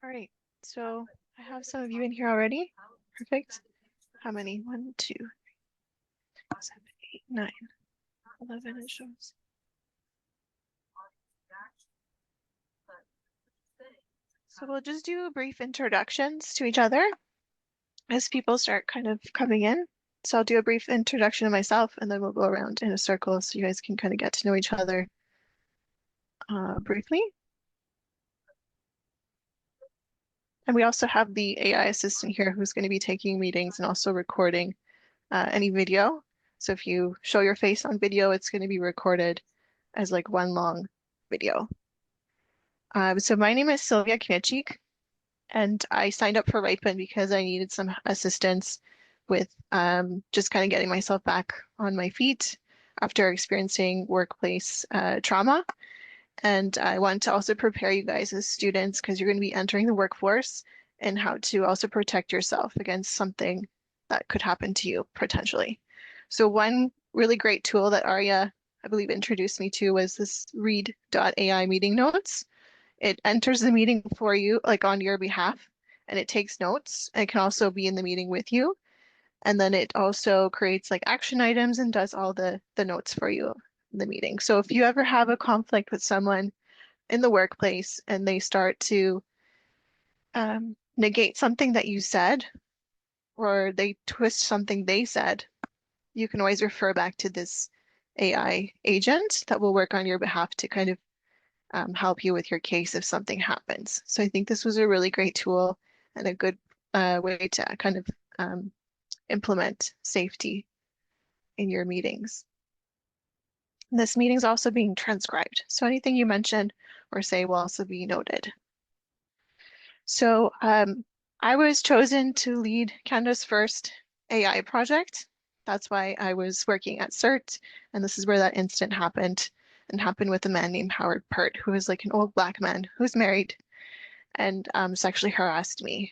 All right, so I have some of you in here already. Perfect. How many? 1, 2, 3, 7, 8, 9, 11 it shows. So we'll just do brief introductions to each other as people start kind of coming in. So I'll do a brief introduction of myself and then we'll go around in a circle so you guys can kind of get to know each other briefly. And we also have the AI assistant here who's going to be taking meetings and also recording any video. So if you show your face on video, it's going to be recorded as like one long video. So my name is Sylvia Kmiecik, and I signed up for Ripen because I needed some assistance with just kind of getting myself back on my feet after experiencing workplace trauma. And I want to also prepare you guys as students because you're going to be entering the workforce and how to also protect yourself against something that could happen to you potentially. So one really great tool that Aria, I believe, introduced me to was this read.ai meeting notes. It enters the meeting for you, like on your behalf, and it takes notes. It can also be in the meeting with you. And then it also creates like action items and does all the notes for you in the meeting. So if you ever have a conflict with someone in the workplace and they start to negate something that you said or they twist something they said, you can always refer back to this AI agent that will work on your behalf to kind of help you with your case if something happens. So I think this was a really great tool and a good way to kind of implement safety in your meetings. This meeting is also being transcribed, so anything you mention or say will also be noted. So I was chosen to lead Canada's first AI project. That's why I was working at CERT, and this is where that incident happened, and happened with a man named Howard Pert, who is like an old black man who's married and sexually harassed me.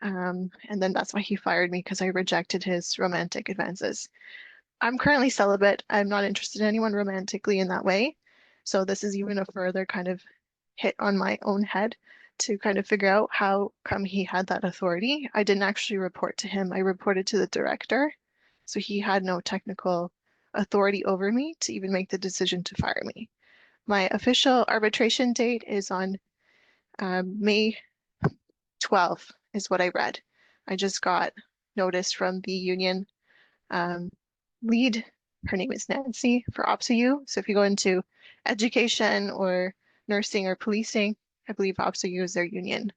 And then that's why he fired me because I rejected his romantic advances. I'm currently celibate. I'm not interested in anyone romantically in that way. So this is even a further kind of hit on my own head to kind of figure out how come he had that authority. I didn't actually report to him. I reported to the director. So he had no technical authority over me to even make the decision to fire me. My official arbitration date is on May 12th is what I read. I just got notice from the union um, lead. Her name is Nancy for OPSAU. So if you go into education or nursing or policing, I believe OPSAU is their union,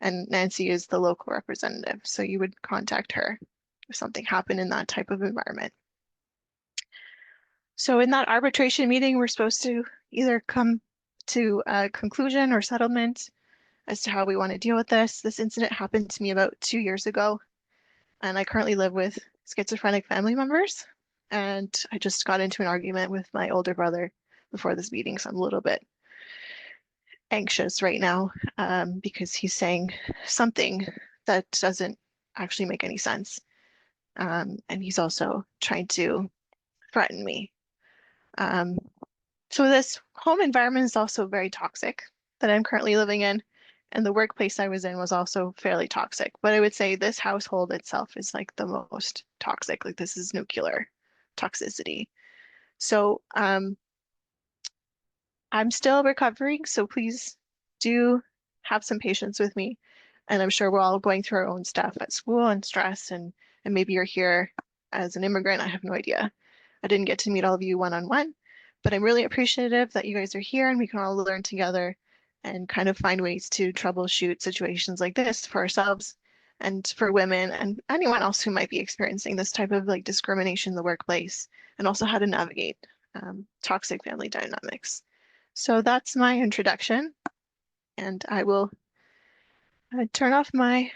and Nancy is the local representative. So you would contact her if something happened in that type of environment. So in that arbitration meeting, we're supposed to either come to a conclusion or settlement as to how we want to deal with this. This incident happened to me about 2 years ago, and I currently live with schizophrenic family members. And I just got into an argument with my older brother before this meeting, so I'm a little bit anxious right now because he's saying something that doesn't actually make any sense. And he's also trying to threaten me. Um, so this home environment is also very toxic that I'm currently living in. And the workplace I was in was also fairly toxic. But I would say this household itself is like the most toxic. Like this is nuclear toxicity. So I'm still recovering. So please do have some patience with me. And I'm sure we're all going through our own stuff at school and stress. And maybe you're here as an immigrant. I have no idea. I didn't get to meet all of you one-on-one, but I'm really appreciative that you guys are here and we can all learn together and kind of find ways to troubleshoot situations like this for ourselves and for women and anyone else who might be experiencing this type of like discrimination in the workplace, and also how to navigate toxic family dynamics. So that's my introduction, and I will turn off my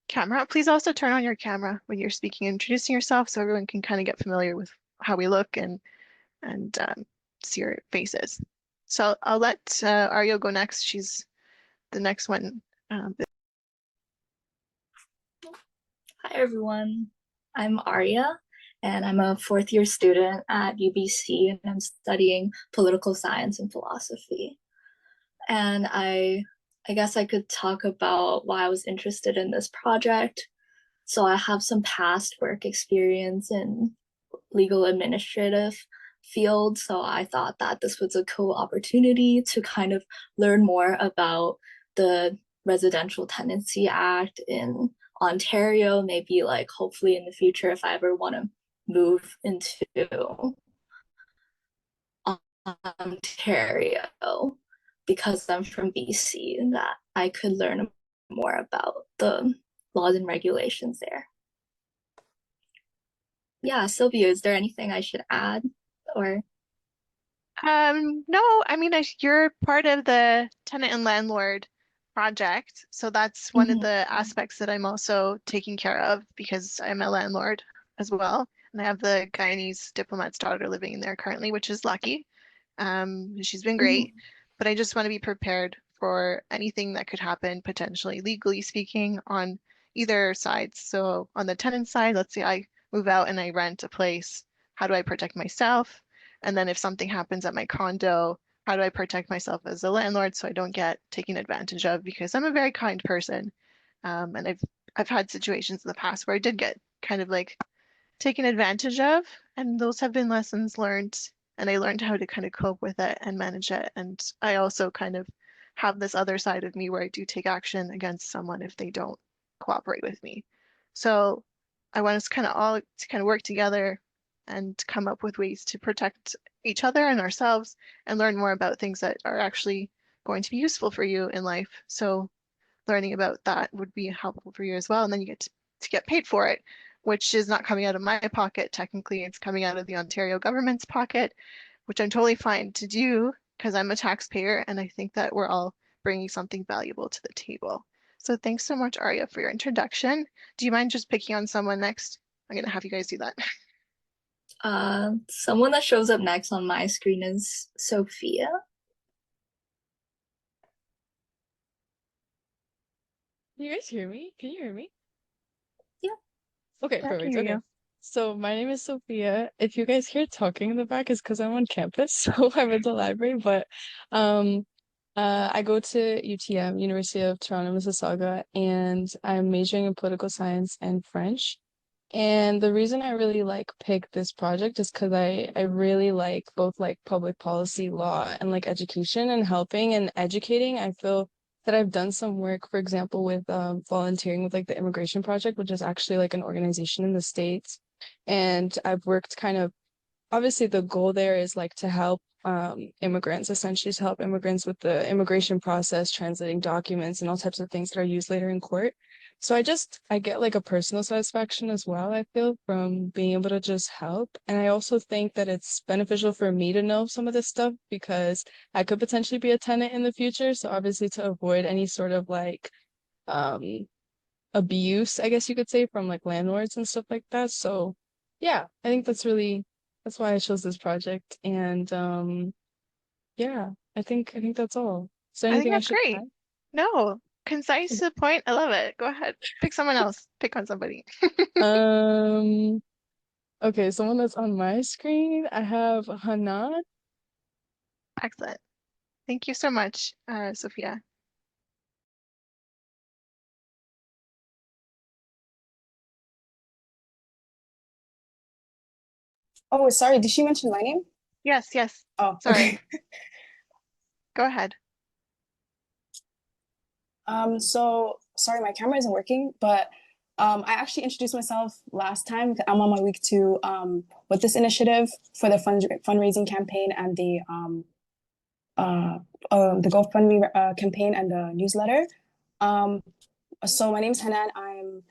camera. Please also turn on your camera when you're speaking and introducing yourself so everyone can kind of get familiar with how we look and see your faces. So I'll let Aria go next. She's the next one. Hi everyone, I'm Aria and I'm a fourth year student at UBC and I'm studying political science and philosophy. And I I guess I could talk about why I was interested in this project. So I have some past work experience in legal administrative field. So I thought that this was a cool opportunity to kind of learn more about the Residential Tenancy Act in Ontario, maybe like hopefully in the future if I ever want to move into Ontario because I'm from BC, and that I could learn more about the laws and regulations there. Yeah, Sylvia, is there anything I should add or No, I mean, you're part of the tenant and landlord project. So that's one of Mhm. the aspects that I'm also taking care of because I'm a landlord as well. And I have the Guyanese diplomat's daughter living in there currently, which is lucky. She's been great, Mhm. but I just want to be prepared for anything that could happen potentially, legally speaking, on either sides. So on the tenant side, let's say I move out and I rent a place, how do I protect myself? And then if something happens at my condo, how do I protect myself as a landlord so I don't get taken advantage of? Because I'm a very kind person. And I've had situations in the past where I did get kind of like taken advantage of, and those have been lessons learned. And I learned how to kind of cope with it and manage it. And I also kind of have this other side of me where I do take action against someone if they don't cooperate with me. So I want us kind of all to kind of work together and come up with ways to protect each other and ourselves and learn more about things that are actually going to be useful for you in life. So learning about that would be helpful for you as well. And then you get to get paid for it, which is not coming out of my pocket. Technically, it's coming out of the Ontario government's pocket, which I'm totally fine to do because I'm a taxpayer and I think that we're all bringing something valuable to the table. So thanks so much, Aria, for your introduction. Do you mind just picking on someone next? I'm going to have you guys do that. Someone that shows up next on my screen is Sophia. Can you guys hear me? Can you hear me? Yeah, Okay, Yeah, I can perfect. hear Okay. you. So my name is Sophia. If you guys hear talking in the back, it's because I'm on campus, so I'm at the library. But um I go to UTM, University of Toronto, Mississauga, and I'm majoring in political science and French. And the reason I really like pick this project is because I really like both like public policy law and like education and helping and educating. I feel that I've done some work, for example, with volunteering with like the Immigration Project, which is actually like an organization in the States. And I've worked kind of obviously the goal there is like to help immigrants, essentially to help immigrants with the immigration process, translating documents and all types of things that are used later in court. So I get like a personal satisfaction as well, I feel, from being able to just help. And I also think that it's beneficial for me to know some of this stuff because I could potentially be a tenant in the future. So obviously to avoid any sort of like um abuse, I guess you could say, from like landlords and stuff like that. So yeah, I think that's why I chose this project. And yeah, I think that's all. Is there I think anything I that's should great. No, concise add? to the point. I love it. Go ahead. Pick someone else. Pick on somebody. Um, okay, someone that's on my screen, I have Hanan. Excellent. Thank you so much, Sophia. Oh, sorry. Did she mention my name? Yes, yes. Oh, Sorry. okay. Go ahead. So sorry, my camera isn't working, but I actually introduced myself last time. I'm on my week two with this initiative for the fundraising campaign and uh, the GoFundMe campaign and the newsletter. Um, so my name is Hanan. I'm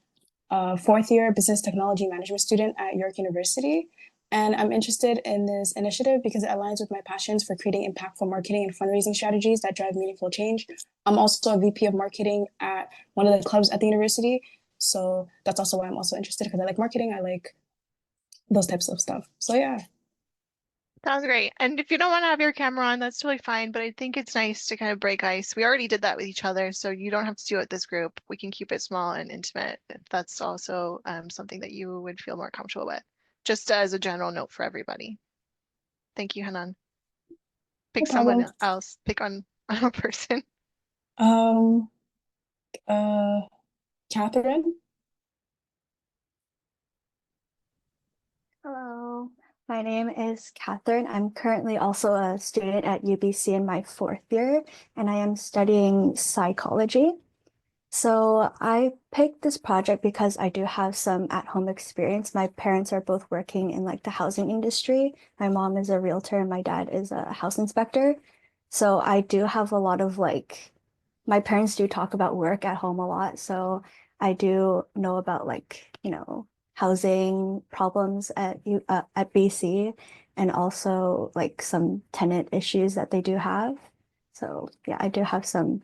a fourth year business technology management student at York University. And I'm interested in this initiative because it aligns with my passions for creating impactful marketing and fundraising strategies that drive meaningful change. I'm also a VP of marketing at one of the clubs at the university. So that's also why I'm also interested because I like marketing. I like those types of stuff. So yeah. Sounds great. And if you don't want to have your camera on, that's totally fine. But I think it's nice to kind of break ice. We already did that with each other, so you don't have to do it with this group. We can keep it small and intimate if that's also something that you would feel more comfortable with. Just as a general note for everybody. Thank you, Hanan. No Pick problem. someone else. Pick on, on a person. Um, uh, Catherine. Hello, my name is Catherine. I'm currently also a student at UBC in my fourth year, and I am studying psychology. So I picked this project because I do have some at-home experience. My parents are both working in like the housing industry. My mom is a realtor and my dad is a house inspector. So I do have a lot of like, my parents do talk about work at home a lot. So I do know about like, housing problems at BC and also like some tenant issues that they do have. So yeah, I do have some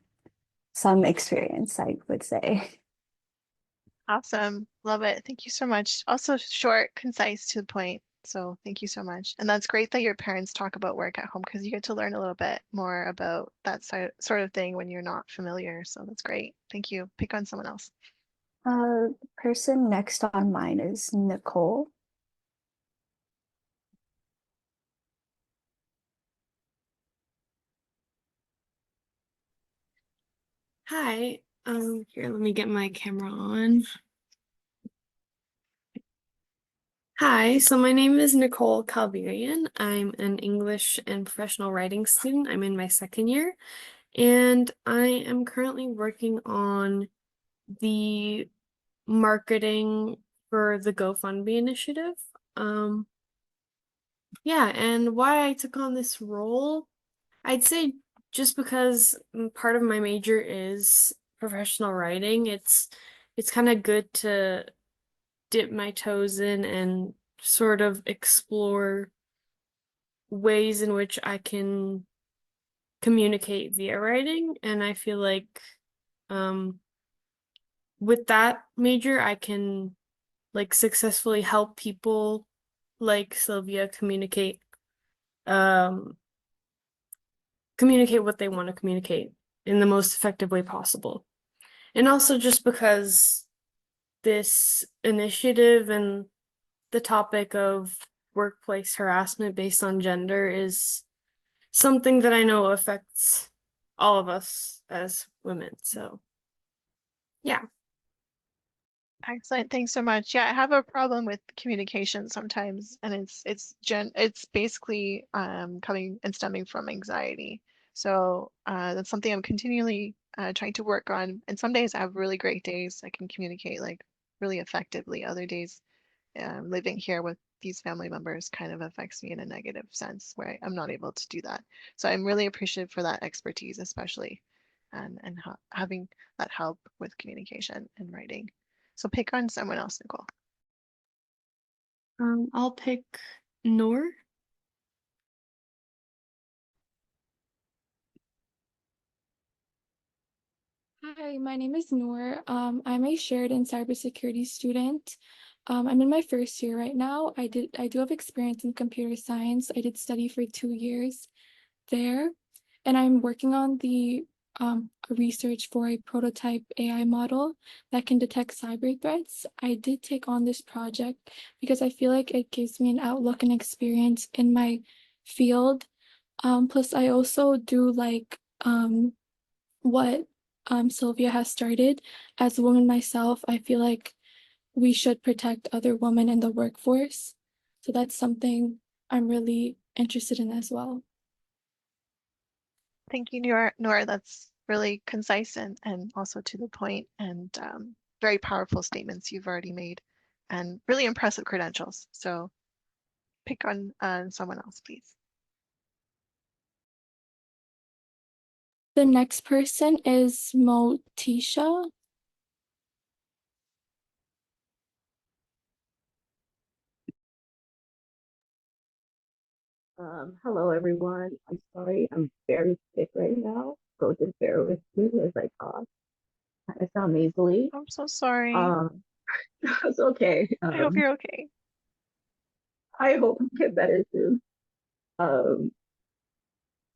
experience, I would say. Awesome. Love it. Thank you so much. Also short, concise, to the point. So thank you so much. And that's great that your parents talk about work at home because you get to learn a little bit more about that sort of thing when you're not familiar. So that's great. Thank you. Pick on someone else. The person next on mine is Nicole. Hi, here, let me get my camera on. Hi, so my name is Nicole Calverian. I'm an English and professional writing student. I'm in my second year, and I am currently working on the marketing for the GoFundMe initiative. Yeah, and why I took on this role, I'd say just because part of my major is professional writing, it's kind of good to dip my toes in and sort of explore ways in which I can communicate via writing. And I feel like with that major, I can like successfully help people like Sylvia um communicate what they want to communicate in the most effective way possible. And also just because this initiative and the topic of workplace harassment based on gender is something that I know affects all of us as women. So, yeah. Excellent. Thanks so much. Yeah, I have a problem with communication sometimes, and it's basically coming and stemming from anxiety. So that's something I'm continually trying to work on. And some days I have really great days. I can communicate like really effectively. Other days, living here with these family members kind of affects me in a negative sense where I'm not able to do that. So I'm really appreciative for that expertise, especially, and having that help with communication and writing. So pick on someone else, Nicole. I'll pick Noor. Hi, my name is Noor. I'm a shared and cybersecurity student. I'm in my first year right now. I do have experience in computer science. I did study for 2 years there, and I'm working on the research for a prototype AI model that can detect cyber threats. I did take on this project because I feel like it gives me an outlook and experience in my field. Plus, I also do like what Sylvia has started. As a woman myself, I feel like we should protect other women in the workforce. So that's something I'm really interested in as well. Thank you, Noor. That's really concise and also to the point and very powerful statements you've already made and really impressive credentials. So pick on someone else, please. The next person is Moetisha. Hello everyone. I'm sorry, I'm very sick right now, so just bear with me as I talk. I sound nasally. I'm so sorry. Um, it's okay. I hope you're okay. I hope I get better soon. Um,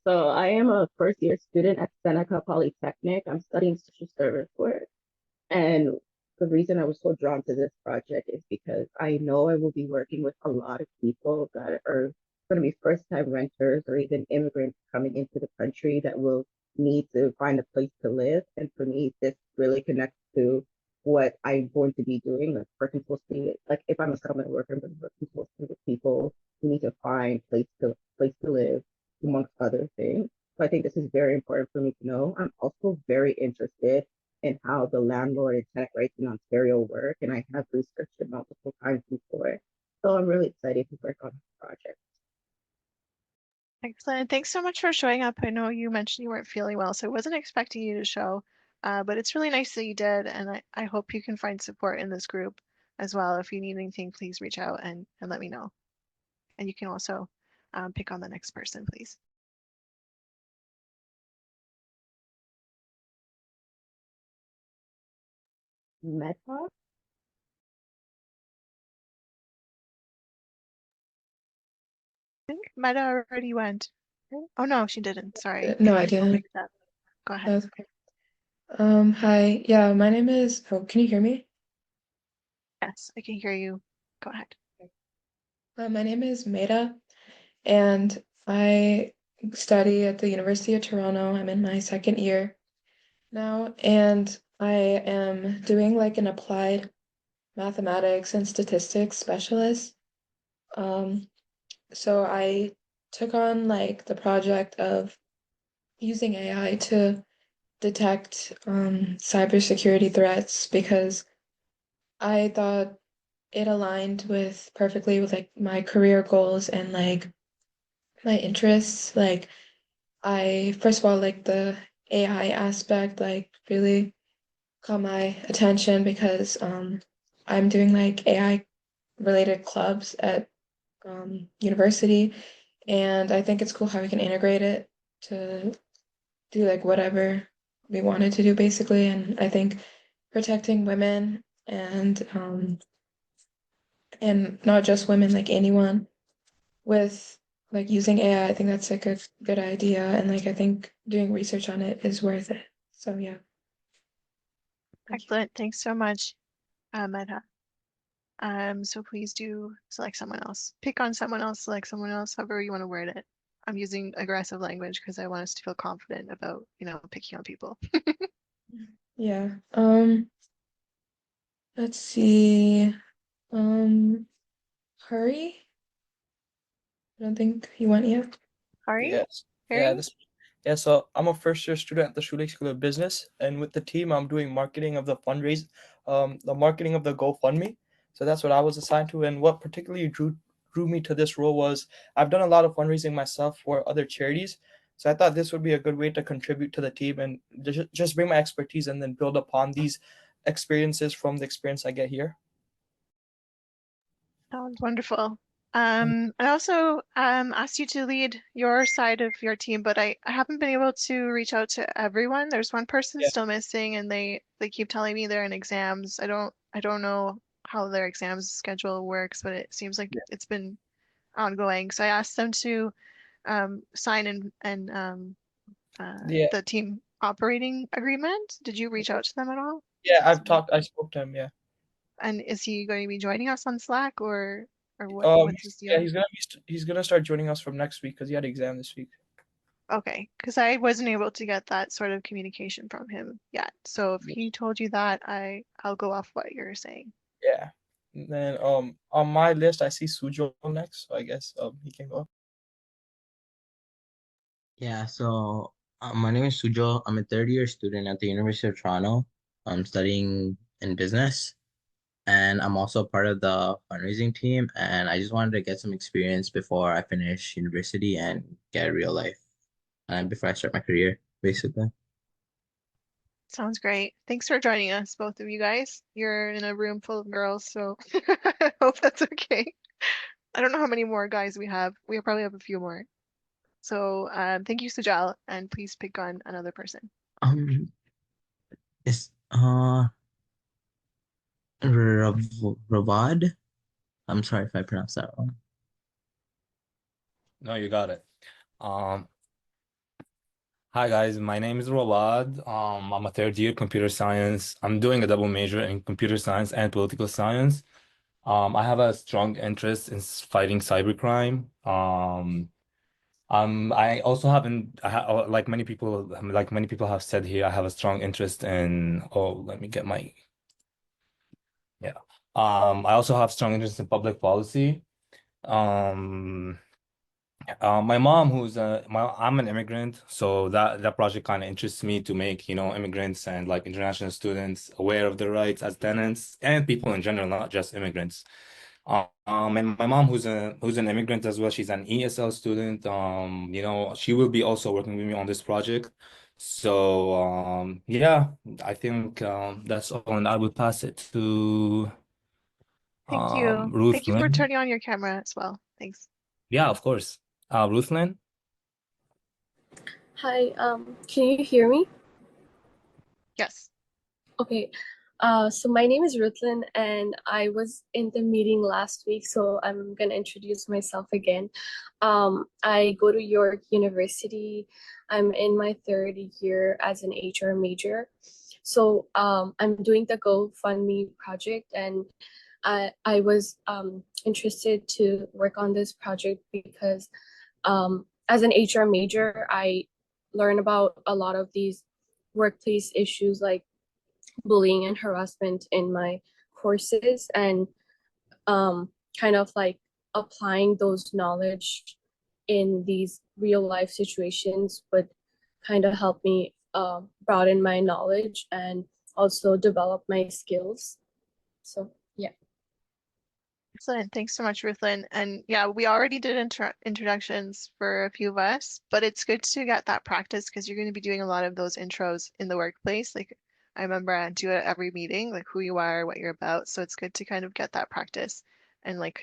so I am a first year student at Seneca Polytechnic. I'm studying social service work, and the reason I was so drawn to this project is because I know I will be working with a lot of people that are going to be first time renters or even immigrants coming into the country that will need to find a place to live. And for me, this really connects to what I'm going to be doing, like working closely, like if I'm a settlement worker, I'm going to work closely with people who need to find place to live, amongst other things. So I think this is very important for me to know. I'm also very interested in how the landlord and tenant rights in Ontario work, and I have researched it multiple times before. So I'm really excited to work on this project. Excellent. Thanks so much for showing up. I know you mentioned you weren't feeling well, so I wasn't expecting you to show, but it's really nice that you did, and I hope you can find support in this group as well. If you need anything, please reach out and let me know. And you can also pick on the next person, please. Medha? I think Medha already went. Oh no, she didn't. Sorry. No, I I'll didn't. pick it up. Go ahead. That's okay. Hi. Yeah, my name is, oh, can you hear me? Yes, I can hear you. Go ahead. My name is Medha, and I study at the University of Toronto. I'm in my second year now, and I am doing like an applied mathematics and statistics specialist. Um, so I took on like the project of using AI to detect cybersecurity threats because I thought it aligned with perfectly with like my career goals and like my interests. Like I first of all like the AI aspect like really caught my attention because I'm doing like AI related clubs at university, and I think it's cool how we can integrate it to do like whatever we wanted to do basically. And I think protecting women and not just women, like anyone with like using AI, I think that's like a good idea. And like I think doing research on it is worth it. So yeah. Thank you. Excellent. Thanks so much, Medha. So please do select someone else. Pick on someone else, select someone else, however you want to word it. I'm using aggressive language because I want us to feel confident about, picking on people. Yeah. Let's see. Um, Hurry? I don't think he went yet. Hari? Yes. Harry? So I'm a first year student at the Schulich School of Business, and with the team, I'm doing marketing of the marketing of the GoFundMe. So that's what I was assigned to, and what particularly drew me to this role was I've done a lot of fundraising myself for other charities. So I thought this would be a good way to contribute to the team and just bring my expertise and then build upon these experiences from the experience I get here. Sounds wonderful. I also asked you to lead your side of your team, but I haven't been able to reach out to everyone. There's one person Yeah. still missing, and they keep telling me they're in exams. I don't know how their exams schedule works, but it seems like it's been ongoing. So I asked them to sign Yeah. the team operating agreement. Did you reach out to them at all? Yeah, I spoke to him, yeah. And is he going to be joining us on Slack or what's his Yeah, deal? he's gonna start joining us from next week because he had an exam this week. Okay, because I wasn't able to get that sort of communication from him yet. So if he told you that, I'll go off what you're saying. Yeah. And then on my list I see Sujo next, so I guess he can go. Yeah, so my name is Sujo. I'm a third year student at the University of Toronto. I'm studying in business, and I'm also part of the fundraising team. And I just wanted to get some experience before I finish university and get real life, and before I start my career, basically. Sounds great. Thanks for joining us, both of you guys. You're in a room full of girls, so I hope that's okay. I don't know how many more guys we have. We probably have a few more. So thank you, Sujal, and please pick on another person. Um, is Ravad? I'm sorry if I pronounced that wrong. No, you got it. Um, Hi guys, my name is Roland. I'm a third year computer science. I'm doing a double major in computer science and political science. I have a strong interest in fighting cybercrime. I also haven't, like many people have said here, I have a strong interest in, oh, let me get my, yeah. I also have strong interest in public policy. Um, my mom, I'm an immigrant, so that project kind of interests me to make, immigrants and like international students aware of their rights as tenants and people in general, not just immigrants. And my mom, who's an immigrant as well, she's an ESL student. She will be also working with me on this project. So, yeah, I think that's all, and I will pass it to Thank you. Ruth Thank you for Lynn. turning on your camera as well. Thanks. Yeah, of course. Ruth Lynn. Hi, can you hear me? Yes. Okay. So my name is Rutlin and I was in the meeting last week, so I'm gonna introduce myself again. I go to York University. I'm in my third year as an HR major. So I'm doing the GoFundMe project and I was interested to work on this project because as an HR major, I learn about a lot of these workplace issues like bullying and harassment in my courses and kind of like applying those knowledge in these real life situations would kind of help me broaden my knowledge and also develop my skills. So yeah. Excellent. Thanks so much, Ruthlyn. And yeah, we already did introductions for a few of us, but it's good to get that practice because you're going to be doing a lot of those intros in the workplace. Like I remember I do it at every meeting, like who you are, what you're about. So it's good to kind of get that practice and like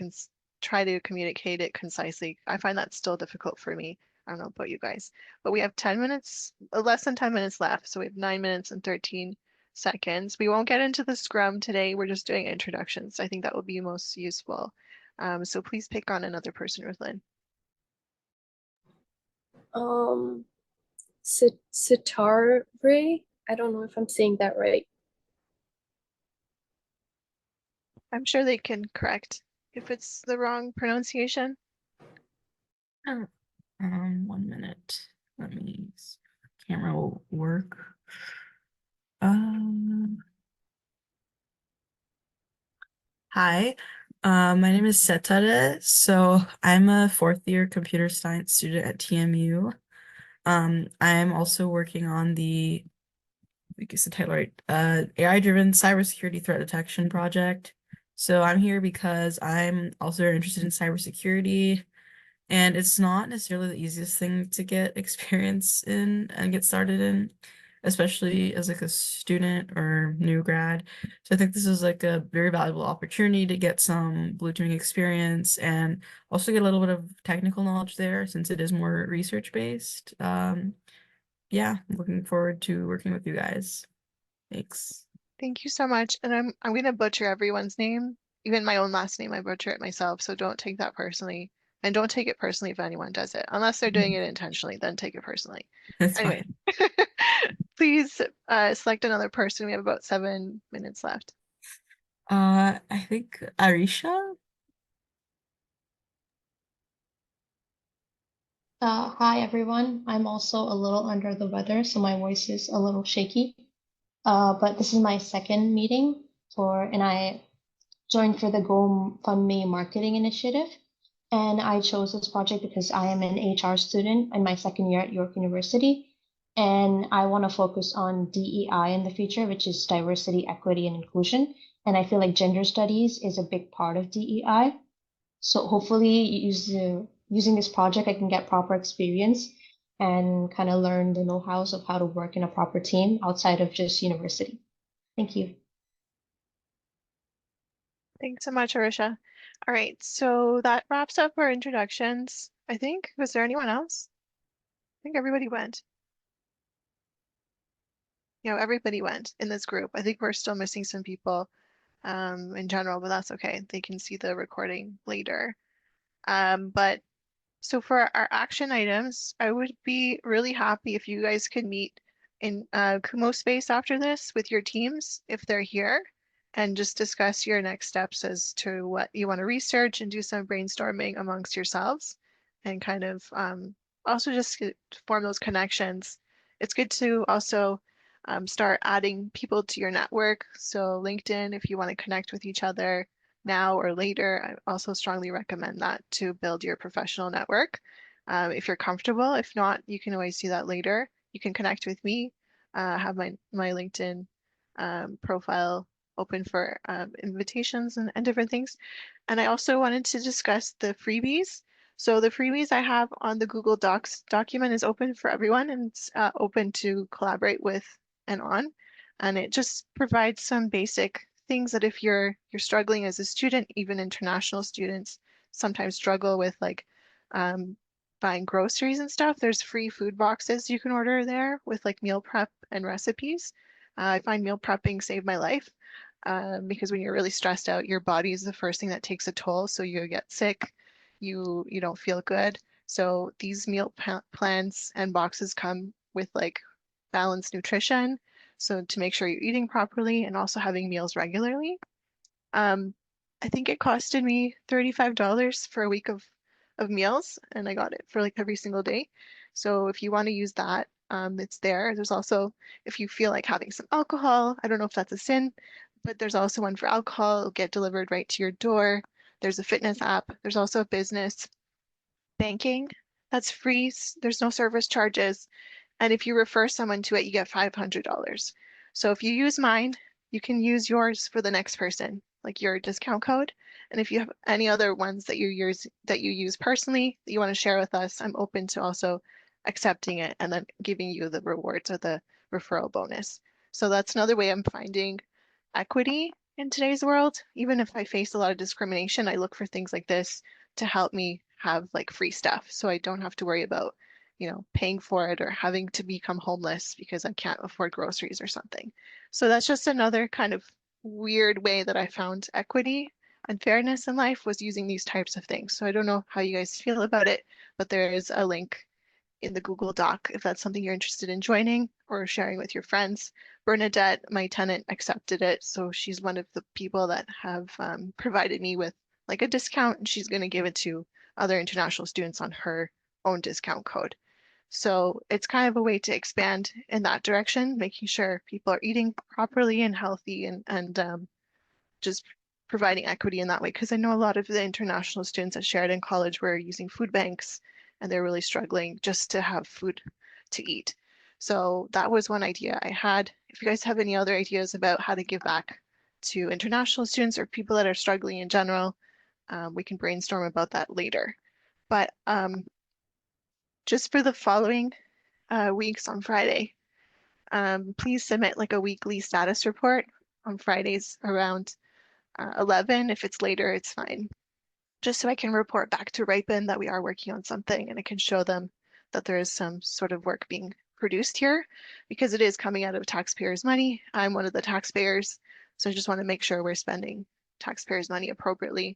try to communicate it concisely. I find that still difficult for me. I don't know about you guys, but we have 10 minutes, less than 10 minutes left. So we have 9 minutes and 13 seconds. We won't get into the scrum today. We're just doing introductions. I think that will be most useful. So please pick on another person, Ruthlyn. Um, Sitare, I don't know if I'm saying that right. I'm sure they can correct if it's the wrong pronunciation. Oh, 1 minute. Let me see if the camera will work. Hi, my name is Setare. So I'm a fourth year computer science student at TMU. I'm also working on I guess the title right, AI-driven cybersecurity threat detection project. So I'm here because I'm also very interested in cybersecurity. And it's not necessarily the easiest thing to get experience in and get started in, especially as like a student or new grad. So I think this is like a very valuable opportunity to get some blue teaming experience and also get a little bit of technical knowledge there since it is more research based. Yeah, I'm looking forward to working with you guys. Thanks. Thank you so much. And I'm gonna butcher everyone's name, even my own last name. I butcher it myself, so don't take that personally. And don't take it personally if anyone does it, unless they're doing it intentionally, then take it personally. That's Anyway, fine. please select another person. We have about 7 minutes left. I think Arisha. Hi everyone. I'm also a little under the weather, so my voice is a little shaky. But this is my second meeting and I joined for the GoFundMe marketing initiative. And I chose this project because I am an HR student in my second year at York University. And I want to focus on DEI in the future, which is diversity, equity, and inclusion. And I feel like gender studies is a big part of DEI. So hopefully using this project, I can get proper experience and kind of learn the know-hows of how to work in a proper team outside of just university. Thank you. Thanks so much, Arisha. All right, so that wraps up our introductions. I think, was there anyone else? I think everybody went. Everybody went in this group. I think we're still missing some people in general, but that's okay. They can see the recording later. But so for our action items, I would be really happy if you guys could meet in Kumo space after this with your teams if they're here and just discuss your next steps as to what you want to research and do some brainstorming amongst yourselves and kind of also just to form those connections. It's good to also start adding people to your network. So LinkedIn, if you want to connect with each other now or later, I also strongly recommend that to build your professional network. If you're comfortable, if not, you can always do that later. You can connect with me, have my LinkedIn profile open for invitations and different things. And I also wanted to discuss the freebies. So the freebies I have on the Google Docs document is open for everyone and it's open to collaborate with and on. And it just provides some basic things that if you're struggling as a student, even international students sometimes struggle with like buying groceries and stuff. There's free food boxes you can order there with like meal prep and recipes. I find meal prepping saved my life because when you're really stressed out, your body is the first thing that takes a toll. So you get sick, you don't feel good. So these meal plans and boxes come with like balanced nutrition. So to make sure you're eating properly and also having meals regularly. Um, I think it costed me $35 for a week of meals, and I got it for like every single day. So if you want to use that, it's there. There's also, if you feel like having some alcohol, I don't know if that's a sin, but there's also one for alcohol. It'll get delivered right to your door. There's a fitness app. There's also a business banking that's free. There's no service charges. And if you refer someone to it, you get $500. So if you use mine, you can use yours for the next person, like your discount code. And if you have any other ones that you use personally that you want to share with us, I'm open to also accepting it and then giving you the rewards or the referral bonus. So that's another way I'm finding equity in today's world. Even if I face a lot of discrimination, I look for things like this to help me have like free stuff so I don't have to worry about paying for it or having to become homeless because I can't afford groceries or something. So that's just another kind of weird way that I found equity and fairness in life was using these types of things. So I don't know how you guys feel about it, but there is a link in the Google Doc if that's something you're interested in joining or sharing with your friends. Bernadette, my tenant, accepted it. So she's one of the people that have provided me with like a discount and she's going to give it to other international students on her own discount code. So it's kind of a way to expand in that direction, making sure people are eating properly and healthy and just providing equity in that way. Because I know a lot of the international students at Sheridan College were using food banks and they're really struggling just to have food to eat. So that was one idea I had. If you guys have any other ideas about how to give back to international students or people that are struggling in general, we can brainstorm about that later. But just for the following weeks on Friday, please submit like a weekly status report on Fridays around 11. If it's later, it's fine. Just so I can report back to Ripen that we are working on something and I can show them that there is some sort of work being produced here because it is coming out of taxpayers' money. I'm one of the taxpayers, so I just want to make sure we're spending taxpayers' money appropriately.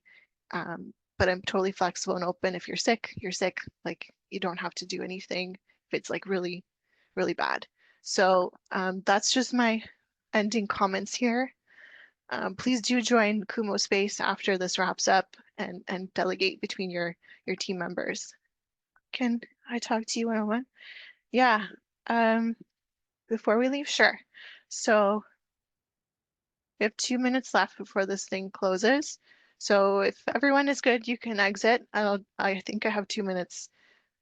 But I'm totally flexible and open. If you're sick, you're sick. Like you don't have to do anything if it's like really, really bad. So that's just my ending comments here. Please do join Kumo Space after this wraps up and delegate between your team members. Can I talk to you one-on-one? Yeah. Before we leave, sure. So we have 2 minutes left before this thing closes. So if everyone is good, you can exit. I think I have 2 minutes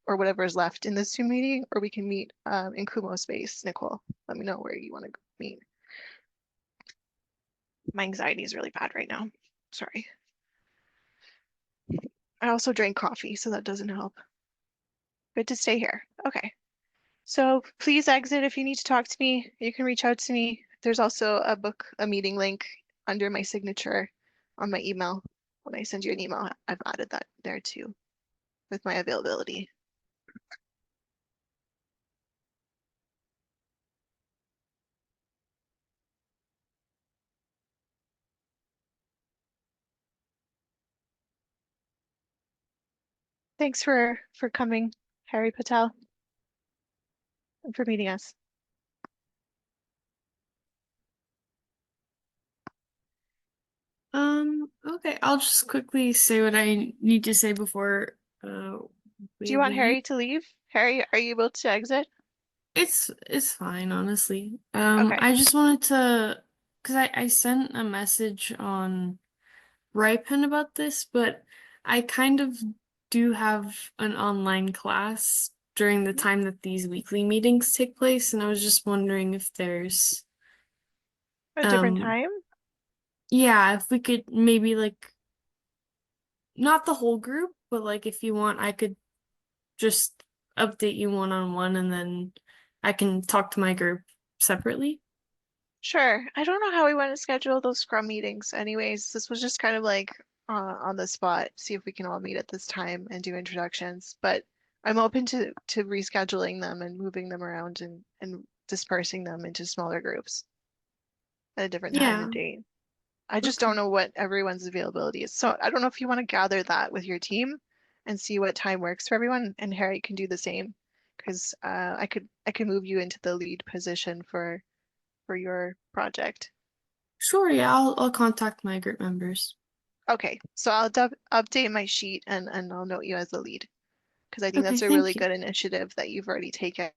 or whatever is left in this Zoom meeting, or we can meet in Kumo Space. Nicole, let me know where you want to meet. My anxiety is really bad right now. Sorry. I also drank coffee, so that doesn't help. Good to stay here. Okay. So please exit if you need to talk to me. You can reach out to me. There's also a meeting link under my signature on my email. When I send you an email, I've added that there too with my availability. Thanks for coming, Harry Patel, and for meeting us. Okay, I'll just quickly say what I need to say before Do you want leave. Harry to leave? Harry, are you able to exit? It's fine, honestly. Okay. I just wanted to, because I sent a message on Ripon about this, but I kind of do have an online class during the time that these weekly meetings take place, and I was just wondering if there's A different um time? yeah, if we could maybe like not the whole group, but like if you want, I could just update you one-on-one and then I can talk to my group separately. Sure. I don't know how we want to schedule those Scrum meetings anyways. This was just kind of like on the spot, see if we can all meet at this time and do introductions. But I'm open to rescheduling them and moving them around and dispersing them into smaller groups at a different time Yeah, and date. I just don't okay. know what everyone's availability is. So I don't know if you want to gather that with your team and see what time works for everyone, and Harry can do the same because I could move you into the lead position for your project. Sure, yeah, I'll contact my group members. Okay, so I'll update my sheet and I'll note you as the lead because I think Okay, that's a thank really you. good initiative that you've already taken.